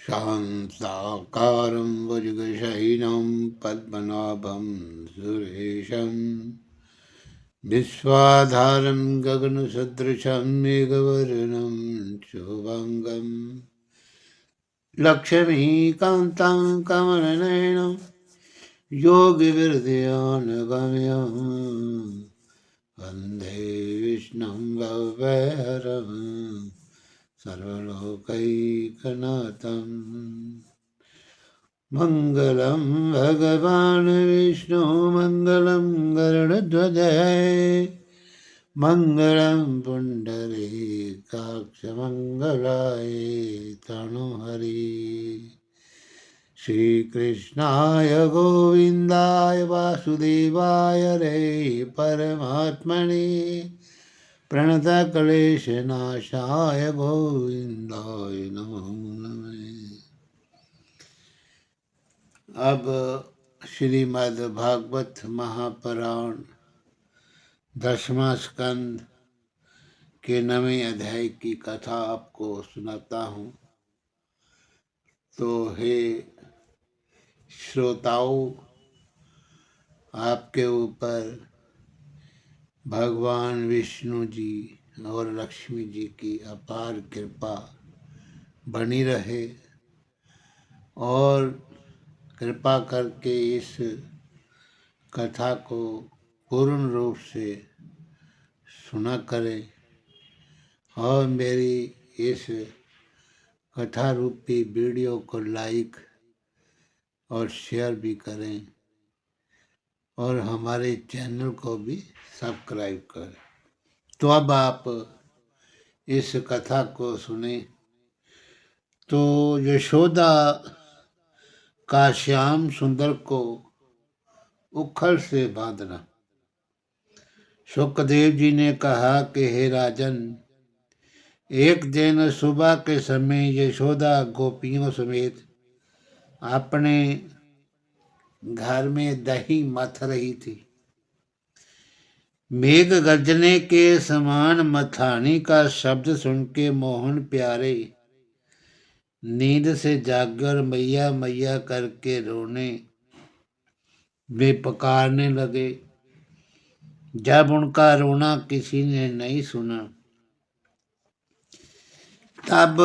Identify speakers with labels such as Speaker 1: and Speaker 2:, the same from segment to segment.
Speaker 1: शान्ताकारं भुजगशयनं पद्मनाभं सुरेशं विश्वाधारं गगनसदृशं मेघवर्णं शुभङ्गं लक्ष्मीकान्तं कमलनयनं योगिविरध्यानगम्यं वन्दे विष्णुं भवभयहरं सर्वलोकैकनाथम् मङ्गलं भगवान् विष्णु मङ्गलं गरुडध्वज मङ्गलं पुण्डरीकाक्ष मङ्गलाय तनुहरि श्रीकृष्णाय गोविन्दाय वासुदेवाय रे परमात्मने प्रणतक्लेशनाशाय गोविन्दाय नमो नमः। अब श्रीमद् भागवत महापुराण 10वां स्कंद के 9वें अध्याय की कथा आपको सुनाता हूँ। तो हे श्रोताओं, आपके ऊपर भगवान विष्णु जी और लक्ष्मी जी की अपार कृपा बनी रहे और कृपा करके इस कथा को पूर्ण रूप से सुना करें और मेरी इस कथा रूपी वीडियो को लाइक और शेयर भी करें और हमारे चैनल को भी सब्सक्राइब करें। तो अब आप इस कथा को सुने। तो यशोदा का श्याम सुंदर को उखल से बांधना। सुखदेव जी ने कहा कि हे राजन, एक दिन सुबह के समय यशोदा गोपियों समेत अपने घर में दही मथ रही थी। मेघ गर्जने के समान मथानी का शब्द सुन के मोहन प्यारे नींद से जाकर मैया मैया करके रोने वे पुकारने लगे। जब उनका रोना किसी ने नहीं सुना तब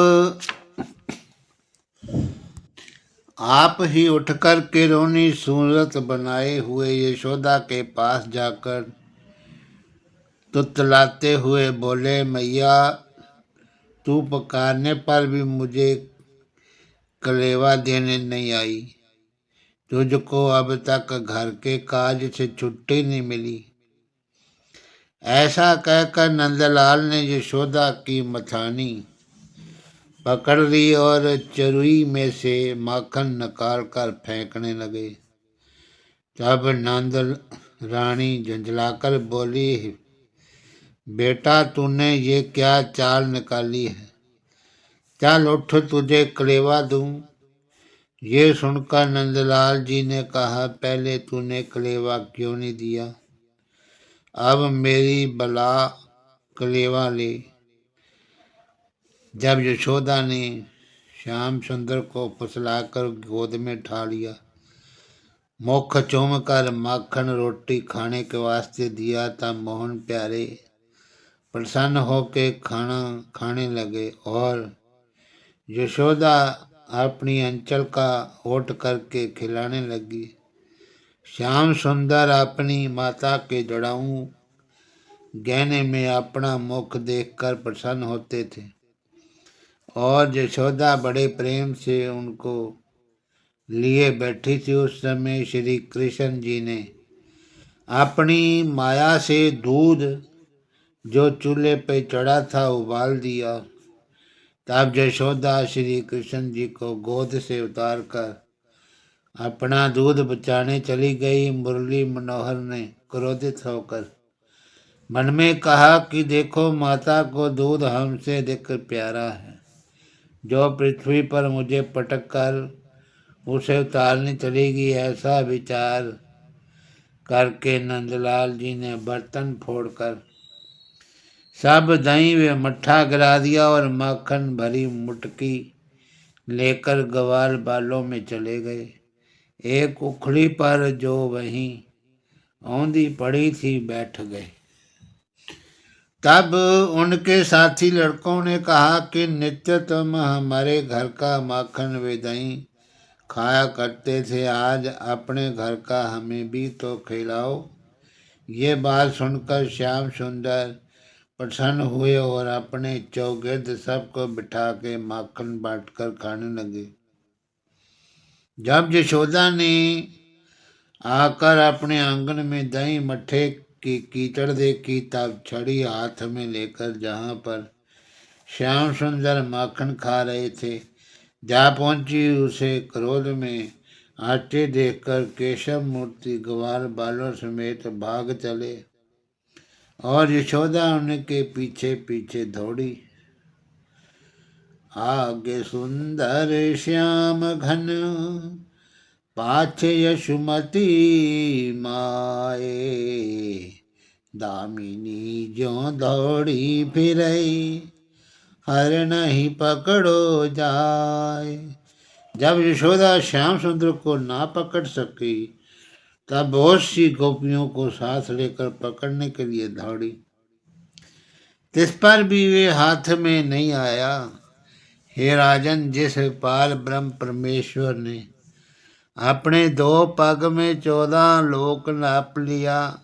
Speaker 1: आप ही उठकर के रोनी सूरत बनाए हुए यशोदा के पास जाकर तुतलाते हुए बोले, मैया तू पुकारने पर भी मुझे कलेवा देने नहीं आई। तुझको अब तक घर के काज से छुट्टी नहीं मिली। ऐसा कहकर नंदलाल ने यशोदा की मथानी पकड़ ली और चरुई में से माखन निकाल कर फेंकने लगे। तब नंद रानी झंझलाकर बोली, बेटा तूने ये क्या चाल निकाली है? चल उठ, तुझे कलेवा दूं। ये सुनकर नंदलाल जी ने कहा, पहले तूने कलेवा क्यों नहीं दिया? अब मेरी बला कलेवा ले। जब यशोदा ने श्याम सुंदर को फुसलाकर गोद में ठा लिया, मुख चूम कर माखन रोटी खाने के वास्ते दिया, तब मोहन प्यारे प्रसन्न होके खाना खाने लगे और यशोदा अपनी अंचल का ओट करके खिलाने लगी। श्याम सुंदर अपनी माता के जड़ाऊ गहने में अपना मुख देखकर प्रसन्न होते थे और यशोदा बड़े प्रेम से उनको लिए बैठी थी। उस समय श्री कृष्ण जी ने अपनी माया से दूध जो चूल्हे पे चढ़ा था उबाल दिया। तब यशोदा श्री कृष्ण जी को गोद से उतार कर अपना दूध बचाने चली गई। मुरली मनोहर ने क्रोधित होकर मन में कहा कि देखो, माता को दूध हमसे अधिक प्यारा है, जो पृथ्वी पर मुझे पटक कर उसे उतारने चलेगी। ऐसा विचार करके नंदलाल जी ने बर्तन फोड़कर सब दही व मट्ठा गिरा दिया और माखन भरी मुटकी लेकर ग्वाल बालों में चले गए। एक उखड़ी पर जो वहीं औंधी पड़ी थी बैठ गए। तब उनके साथी लड़कों ने कहा कि नित्य तुम हमारे घर का माखन व दही खाया करते थे, आज अपने घर का हमें भी तो खिलाओ। ये बात सुनकर श्याम सुंदर प्रसन्न हुए और अपने चौगिर्द सबको बिठा के माखन बांटकर खाने लगे। जब यशोदा ने आकर अपने आंगन में दही मट्ठे की कीचड़ देखी, तब छड़ी हाथ में लेकर जहाँ पर श्याम सुंदर माखन खा रहे थे जा पहुंची। उसे क्रोध में आते देखकर केशव मूर्ति ग्वाल बालों समेत भाग चले और यशोदा उनके पीछे पीछे दौड़ी। आगे सुंदर श्याम घन पाछे यशुमती माए, दामिनी ज्यों दौड़ी फिरई हर नहीं पकड़ो जाए। जब यशोदा श्याम सुंदर को ना पकड़ सकी, तब बहुत सी गोपियों को साथ लेकर पकड़ने के लिए दौड़ी। तिस पर भी वे हाथ में नहीं आया। हे राजन, जिस पाल ब्रह्म परमेश्वर ने अपने दो पग में 14 लोक नाप लिया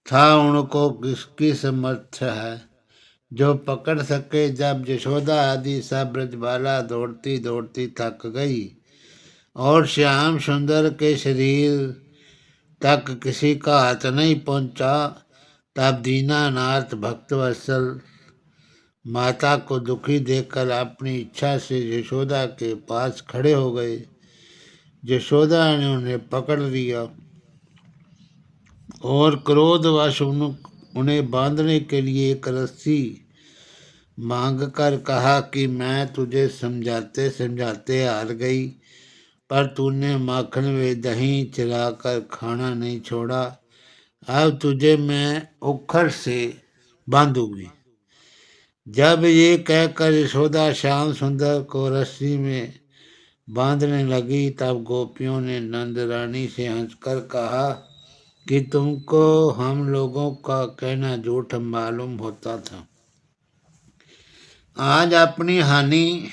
Speaker 1: था, उनको किसकी समर्थ है जो पकड़ सके। जब यशोदा आदि सब ब्रजबाला दौड़ती दौड़ती थक गई और श्याम सुंदर के शरीर तक किसी का हाथ नहीं पहुंचा, तब दीनानाथ भक्तवत्सल माता को दुखी देखकर अपनी इच्छा से यशोदा के पास खड़े हो गए। यशोदा ने उन्हें पकड़ लिया और क्रोधवश उन्हें बांधने के लिए एक रस्सी मांगकर कहा कि मैं तुझे समझाते समझाते हार गई, पर तूने माखन व दही चलाकर खाना नहीं छोड़ा। अब तुझे मैं उखड़ से बांधूंगी। जब ये कहकर यशोदा श्याम सुंदर को रस्सी में बांधने लगी, तब गोपियों ने नंद रानी से हंसकर कहा कि तुमको हम लोगों का कहना झूठ मालूम होता था, आज अपनी हानि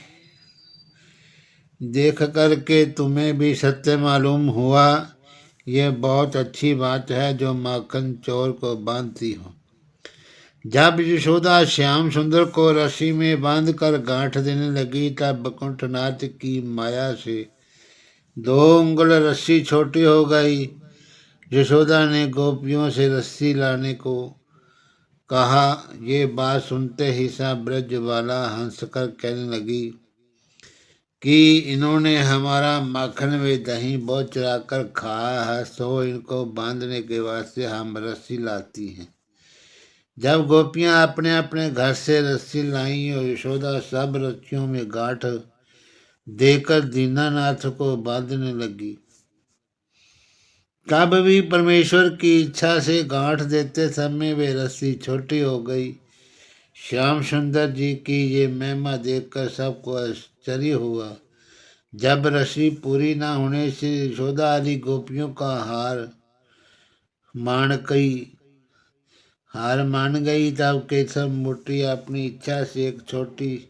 Speaker 1: देख करके तुम्हें भी सत्य मालूम हुआ। ये बहुत अच्छी बात है जो माखन चोर को बांधती हो। जब यशोदा श्याम सुंदर को रस्सी में बांधकर गांठ देने लगी, तब वैकुंठनाथ की माया से 2 उंगल रस्सी छोटी हो गई। यशोदा ने गोपियों से रस्सी लाने को कहा। ये बात सुनते ही सब ब्रजबाला हंसकर कहने लगी कि इन्होंने हमारा माखन व दही बहुत चरा कर खाया है, सो इनको बांधने के वास्ते हम रस्सी लाती हैं। जब गोपियां अपने अपने घर से रस्सी लाई और यशोदा सब रस्सियों में गांठ देकर दीनानाथ को बांधने लगी, तब भी परमेश्वर की इच्छा से गांठ देते समय वे रस्सी छोटी हो गई। श्याम सुंदर जी की ये महिमा देखकर सबको आश्चर्य हुआ। जब रस्सी पूरी न होने से यशोदा आदि गोपियों का हार मान गई, तब केशव मूर्ति अपनी इच्छा से एक छोटी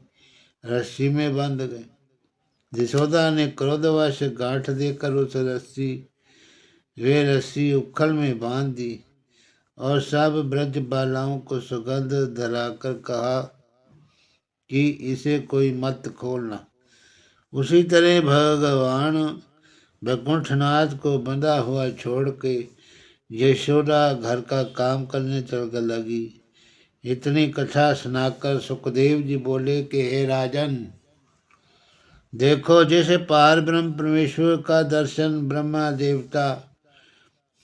Speaker 1: रस्सी में बंध गए। यशोदा ने क्रोधवश गांठ देकर उस रस्सी उखल में बांध दी और सब ब्रज बालाओं को सुगंध धराकर कहा कि इसे कोई मत खोलना। उसी तरह भगवान वैकुंठनाथ को बंधा हुआ छोड़ के यशोदा घर का काम करने चल लगी। इतनी कथा सुनाकर सुखदेव जी बोले कि हे राजन, देखो, जैसे पार ब्रह्म परमेश्वर का दर्शन ब्रह्मा देवता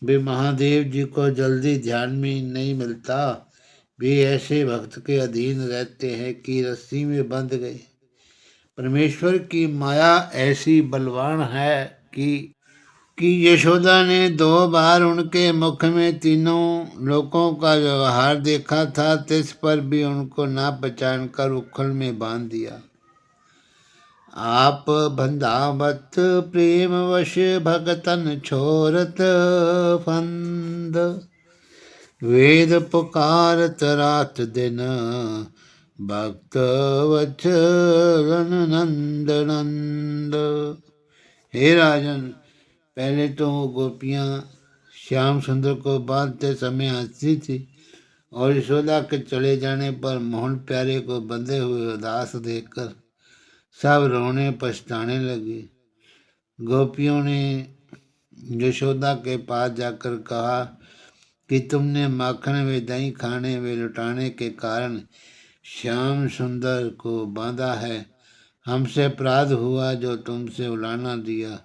Speaker 1: भी महादेव जी को जल्दी ध्यान में नहीं मिलता, वे ऐसे भक्त के अधीन रहते हैं कि रस्सी में बंध गए। परमेश्वर की माया ऐसी बलवान है कि यशोदा ने 2 बार उनके मुख में तीनों लोकों का व्यवहार देखा था, तिस पर भी उनको ना पहचान कर उखल में बांध दिया। आप बंधावत प्रेम वश भगतन छोरत फंद। वेद पुकारत रात दिन भक्त वत्सल नंद नंद। हे राजन, पहले तो वो गोपियाँ श्याम सुंदर को बांधते समय हंसती थी और यशोदा के चले जाने पर मोहन प्यारे को बंधे हुए उदास देखकर सब रोने पछताने लगी। गोपियों ने यशोदा के पास जाकर कहा कि तुमने माखन व दही खाने व लुटाने के कारण श्याम सुंदर को बांधा है। हमसे अपराध हुआ जो तुमसे उलाना दिया।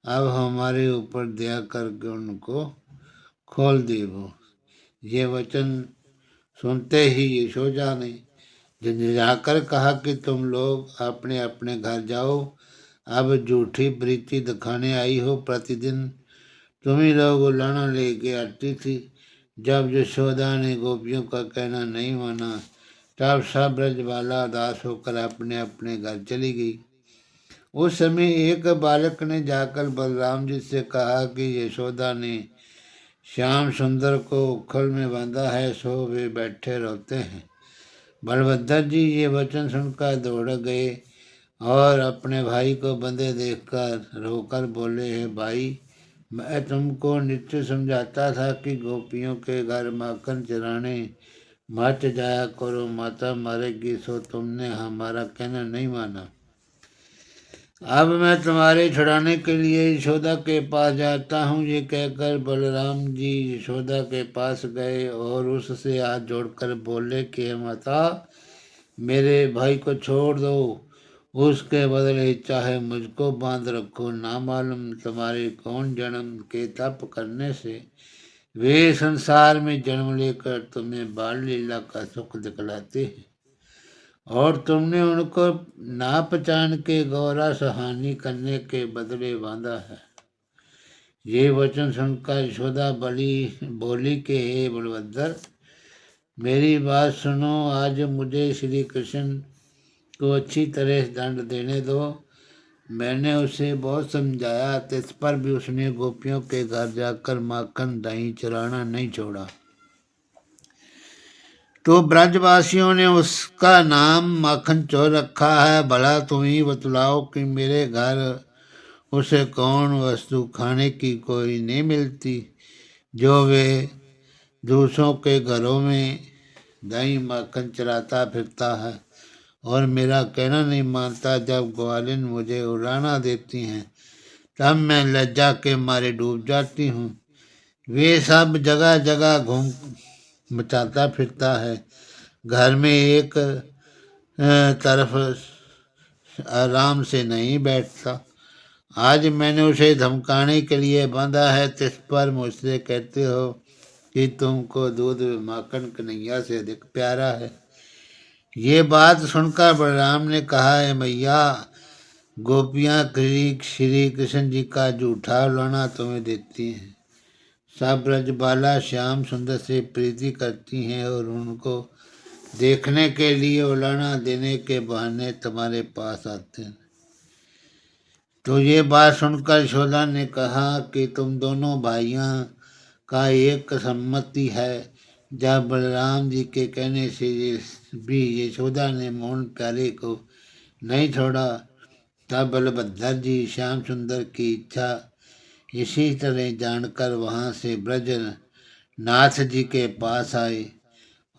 Speaker 1: अब हमारे ऊपर दया करके उनको खोल देवो। ये वचन सुनते ही यशोदा ने झंझाकर कहा कि तुम लोग अपने अपने घर जाओ। अब झूठी प्रीति दिखाने आई हो। प्रतिदिन तुम ही लोग उलाना लेके आती थी। जब यशोदा ने गोपियों का कहना नहीं माना तब सब ब्रजबाला उदास होकर अपने अपने घर चली गई। उस समय एक बालक ने जाकर बलराम जी से कहा कि यशोदा ने श्याम सुंदर को उखल में बांधा है, सो वे बैठे रोते हैं। बलभद्र जी ये वचन सुनकर दौड़ गए और अपने भाई को बंधे देखकर रोकर बोले, है भाई, मैं तुमको नित्य समझाता था कि गोपियों के घर माखन चराने मत जाया करो, माता मरेगी। सो तुमने हमारा कहना नहीं माना। अब मैं तुम्हारे छुड़ाने के लिए यशोदा के पास जाता हूँ। ये कहकर बलराम जी यशोदा के पास गए और उससे हाथ जोड़कर बोले कि माता, मेरे भाई को छोड़ दो, उसके बदले चाहे मुझको बांध रखो। ना मालूम तुम्हारे कौन जन्म के तप करने से वे संसार में जन्म लेकर तुम्हें बाल लीला का सुख दिखलाते हैं और तुमने उनको ना पहचान के गौरा सहानी करने के बदले बांधा है। ये वचन सुनकर यशोदा बोली के, हे बलभद्र, मेरी बात सुनो। आज मुझे श्री कृष्ण को अच्छी तरह दंड देने दो। मैंने उसे बहुत समझाया, इस पर भी उसने गोपियों के घर जाकर माखन दही चराना नहीं छोड़ा। तो ब्रजवासियों ने उसका नाम माखन चोर रखा है। भला तुम ही बतलाओ कि मेरे घर उसे कौन वस्तु खाने की कोई नहीं मिलती जो वे दूसरों के घरों में दही माखन चराता फिरता है और मेरा कहना नहीं मानता। जब ग्वालिन मुझे उड़ाना देती हैं तब मैं लज्जा के मारे डूब जाती हूँ। वे सब जगह जगह घूम मचाता फिरता है, घर में एक तरफ आराम से नहीं बैठता। आज मैंने उसे धमकाने के लिए बांधा है, तिस पर मुझसे कहते हो कि तुमको दूध माखन कन्हैया से अधिक प्यारा है। ये बात सुनकर बलराम ने कहा, है मैया, गोपियाँ श्री कृष्ण जी का झूठा उलाना तुम्हें देती हैं। सब ब्रजबाला श्याम सुंदर से प्रीति करती हैं और उनको देखने के लिए उलाना देने के बहाने तुम्हारे पास आते हैं। तो ये बात सुनकर यशोदा ने कहा कि तुम दोनों भाइयों का एक सम्मति है। जब बलराम जी के कहने से भी यशोदा ने मोहन प्यारे को नहीं छोड़ा तब बलभद्र जी श्याम सुंदर की इच्छा इसी तरह जानकर वहाँ से ब्रज नाथ जी के पास आए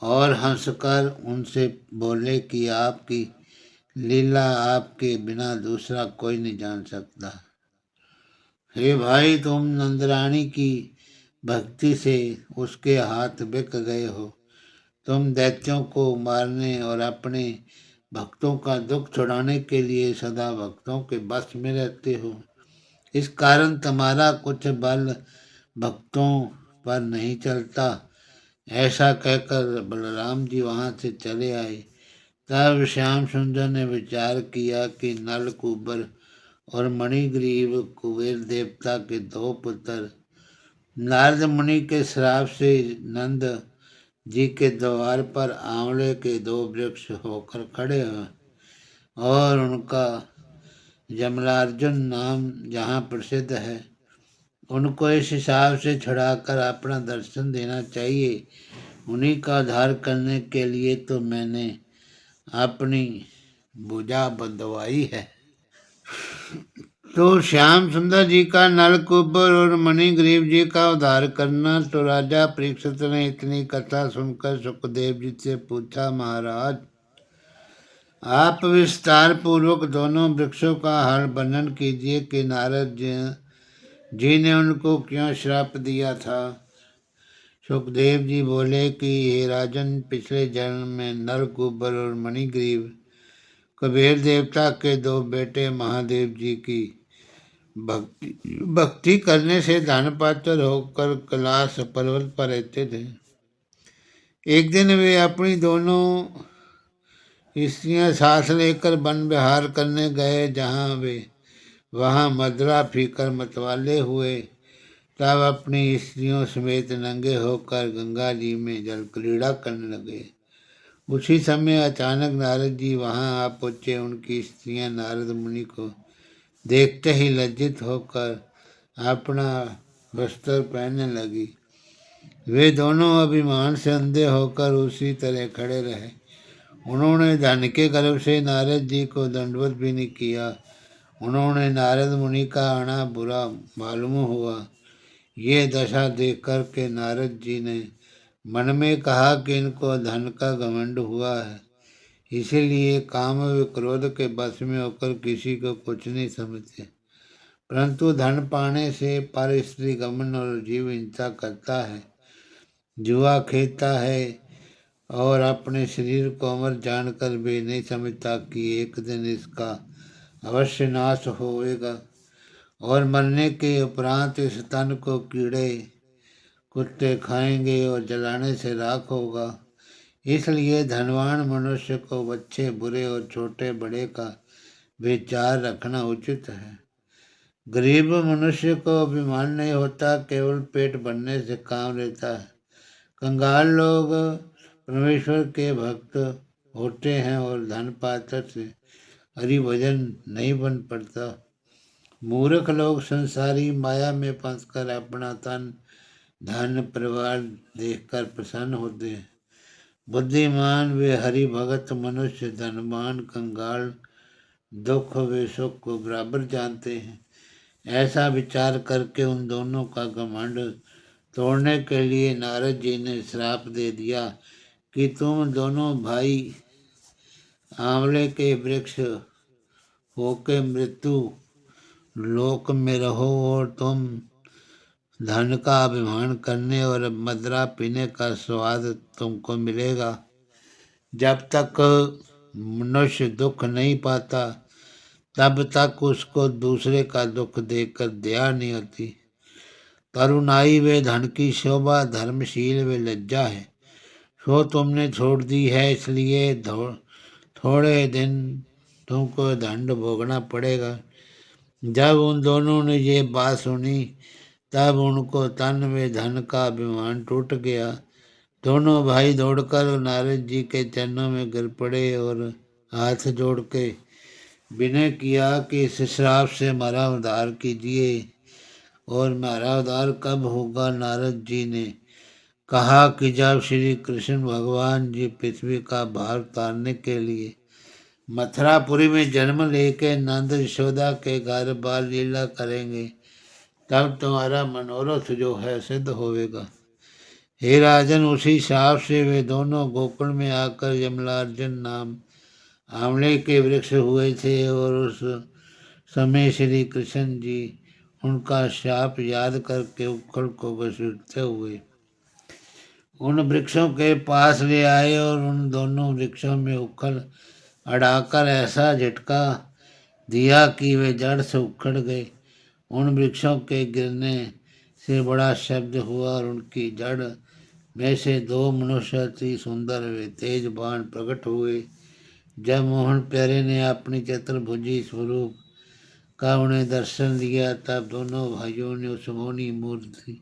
Speaker 1: और हंसकर उनसे बोले कि आपकी लीला आपके बिना दूसरा कोई नहीं जान सकता। हे भाई, तुम नंदरानी की भक्ति से उसके हाथ बिक गए हो। तुम दैत्यों को मारने और अपने भक्तों का दुख छुड़ाने के लिए सदा भक्तों के बस में रहते हो। इस कारण तुम्हारा कुछ बल भक्तों पर नहीं चलता। ऐसा कहकर बलराम जी वहाँ से चले आए। तब श्याम सुंदर ने विचार किया कि नल कुबर और मणिग्रीव कुबेर देवता के दो पुत्र नारद मुनि के श्राप से नंद जी के द्वार पर आंवले के दो वृक्ष होकर खड़े हैं और उनका यमलार्जुन नाम जहाँ प्रसिद्ध है, उनको इस हिसाब से छुड़ाकर अपना दर्शन देना चाहिए। उन्हीं का उद्धार करने के लिए तो मैंने अपनी भुजा बंधवाई है। तो श्याम सुंदर जी का नलकुबर और मणिग्रीव जी का उद्धार करना। तो राजा परीक्षित ने इतनी कथा सुनकर सुखदेव जी से पूछा, महाराज आप विस्तार पूर्वक दोनों वृक्षों का हाल वर्णन कीजिए कि नारद जी ने उनको क्यों श्राप दिया था। सुखदेव जी बोले कि हे राजन, पिछले जन्म में नलकुबर और मणिग्रीव कुबेर देवता के दो बेटे महादेव जी की भक्ति करने से धन पात्र होकर कैलाश पर्वत पर रहते थे। एक दिन वे अपनी दोनों स्त्रियां साथ लेकर वन विहार करने गए। वहाँ मदरा पीकर मतवाले हुए। तब अपनी स्त्रियों समेत नंगे होकर गंगा जी में जल क्रीड़ा करने लगे। उसी समय अचानक नारद जी वहाँ आ पहुँचे। उनकी स्त्रियां नारद मुनि को देखते ही लज्जित होकर अपना वस्त्र पहनने लगी। वे दोनों अभिमान से अंधे होकर उसी तरह खड़े रहे। उन्होंने धन के गर्व से नारद जी को दंडवत भी नहीं किया। उन्होंने नारद मुनि का आना बुरा मालूम हुआ। ये दशा देख कर के नारद जी ने मन में कहा कि इनको धन का घमंड हुआ है, इसीलिए काम व क्रोध के बस में होकर किसी को कुछ नहीं समझते, परंतु धन पाने से पर स्त्री गमन और जीव हिंसा करता है, जुआ खेलता है और अपने शरीर को अमर जानकर भी नहीं समझता कि एक दिन इसका अवश्य नाश होएगा और मरने के उपरांत इस तन को कीड़े कुत्ते खाएंगे और जलाने से राख होगा। इसलिए धनवान मनुष्य को अच्छे बुरे और छोटे बड़े का विचार रखना उचित है। गरीब मनुष्य को अभिमान नहीं होता, केवल पेट भरने से काम रहता है। कंगाल लोग परमेश्वर के भक्त होते हैं और धन पात्र से हरि भजन नहीं बन पड़ता। मूर्ख लोग संसारी माया में फंसकर अपना तन धन परिवार देखकर प्रसन्न होते हैं। बुद्धिमान वे हरि भगत मनुष्य धनवान कंगाल दुख वे सुख को बराबर जानते हैं। ऐसा विचार करके उन दोनों का घमंड तोड़ने के लिए नारद जी ने श्राप दे दिया कि तुम दोनों भाई आंवले के वृक्ष होके मृत्यु लोक में रहो और तुम धन का अभिमान करने और मदिरा पीने का स्वाद तुमको मिलेगा। जब तक मनुष्य दुख नहीं पाता तब तक उसको दूसरे का दुख देखकर दया नहीं होती। करुणाई वे धन की शोभा, धर्मशील वे लज्जा है। सो तुमने छोड़ दी है, इसलिए थोड़े दिन तुमको दंड भोगना पड़ेगा। जब उन दोनों ने ये बात सुनी तब उनको तन में धन का अभिमान टूट गया। दोनों भाई दौड़कर नारद जी के चरणों में गिर पड़े और हाथ जोड़ के विनय किया कि इस श्राप से हमारा उद्धार कीजिए। और हमारा उद्धार कब होगा? नारद जी ने कहा कि जब श्री कृष्ण भगवान जी पृथ्वी का भार उतारने के लिए मथुरापुरी में जन्म लेके नंद यशोदा के घर बाल लीला करेंगे, तब तुम्हारा मनोरथ जो है सिद्ध होवेगा। हे राजन, उसी शाप से वे दोनों गोकुल में आकर यमलार्जुन नाम आंवले के वृक्ष हुए थे और उस समय श्री कृष्ण जी उनका शाप याद करके उखड़ को घसीटते हुए उन वृक्षों के पास ले आए और उन दोनों वृक्षों में उखड़ अड़ाकर ऐसा झटका दिया कि वे जड़ से उखड़ गए। उन वृक्षों के गिरने से बड़ा शब्द हुआ और उनकी जड़ में से दो मनुष्य अति सुंदर वे तेज बाण प्रकट हुए। जब मोहन प्यारे ने अपनी चतुर्भुजी स्वरूप का उन्हें दर्शन दिया तब दोनों भाइयों ने उस मोहनी मूर्ति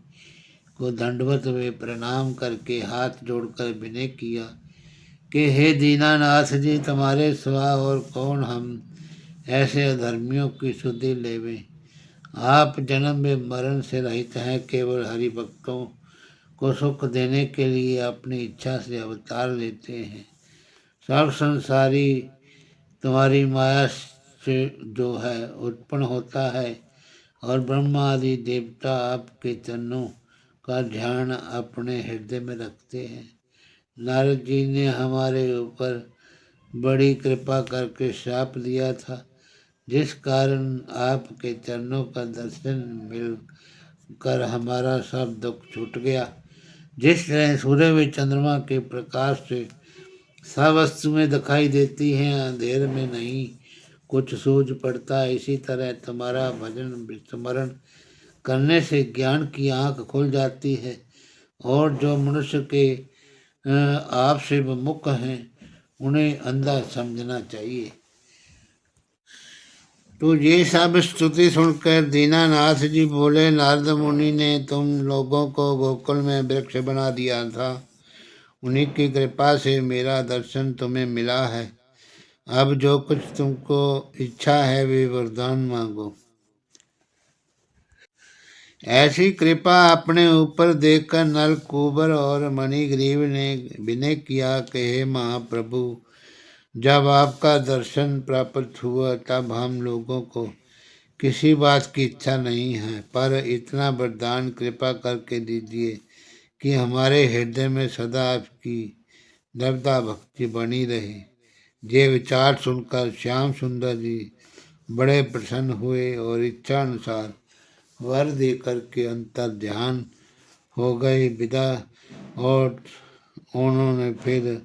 Speaker 1: को दंडवत वे प्रणाम करके हाथ जोड़कर विनय किया कि हे दीनानाथ जी, तुम्हारे सिवा और कौन हम ऐसे अधर्मियों की सुधि लेवे। आप जन्म में मरण से रहित हैं, केवल हरि भक्तों को सुख देने के लिए अपनी इच्छा से अवतार लेते हैं। सब संसारी तुम्हारी माया से जो है उत्पन्न होता है, और ब्रह्मा आदि देवता आपके चरणों का ध्यान अपने हृदय में रखते हैं। नारद जी ने हमारे ऊपर बड़ी कृपा करके शाप दिया था, जिस कारण आपके चरणों का दर्शन मिल कर हमारा सब दुख छूट गया। जिस तरह सूर्य व चंद्रमा के प्रकाश से सब वस्तुएं दिखाई देती हैं, अंधेर में नहीं कुछ सूझ पड़ता, इसी तरह तुम्हारा भजन स्मरण करने से ज्ञान की आंख खुल जाती है। और जो मनुष्य के आप से विमुख हैं, उन्हें अंधा समझना चाहिए। तो ये सब स्तुति सुनकर दीनानाथ जी बोले, नारद मुनि ने तुम लोगों को गोकुल में वृक्ष बना दिया था, उन्हीं की कृपा से मेरा दर्शन तुम्हें मिला है। अब जो कुछ तुमको इच्छा है वे वरदान मांगो। ऐसी कृपा अपने ऊपर देखकर नल कुबर और मणिग्रीव ने विनय किया कि हे महाप्रभु, जब आपका दर्शन प्राप्त हुआ तब हम लोगों को किसी बात की इच्छा नहीं है, पर इतना वरदान कृपा करके दीजिए कि हमारे हृदय में सदा आपकी नर्मदा भक्ति बनी रहे। ये विचार सुनकर श्याम सुंदर जी बड़े प्रसन्न हुए और इच्छा अनुसार वर दे करके अंतर ध्यान हो गए विदा। और उन्होंने फिर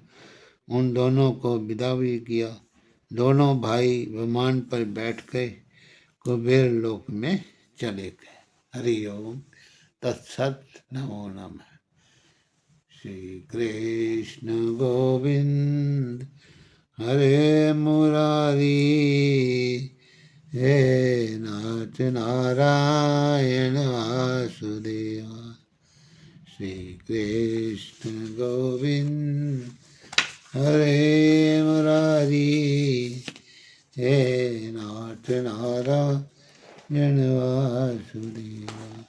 Speaker 1: उन दोनों को विदा भी किया। दोनों भाई विमान पर बैठ गए, कुबेर लोक में चले गए। हरि ओम तत्सत। नमो नमः। श्री कृष्ण गोविंद हरे मुरारी, हे नाथ नारायण वासुदेवा। श्री कृष्ण गोविंद हरे मुरारी, हे नाथ नारायण वासुदेवा।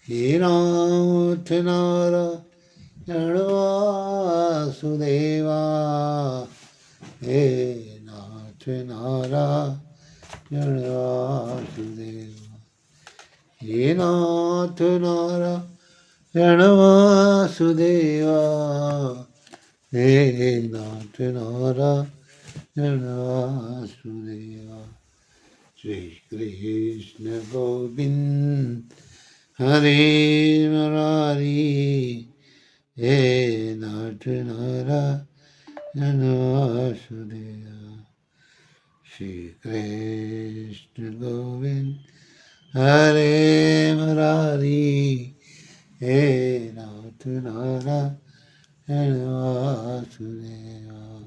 Speaker 1: हे नाथ नारायण वासुदेवा, हे नाथ नारायण वासुदेवा। हे नाथ नारायण वासुदेवा, हे नाथ नारायण वासुदेवा। श्री कृष्ण गोविंद हरे मुरारी, हे नाथ नारायण वासुदेवा। श्री कृष्ण गोविंद हरे मुरारी, हे नाथ नारायण वासुदेवा।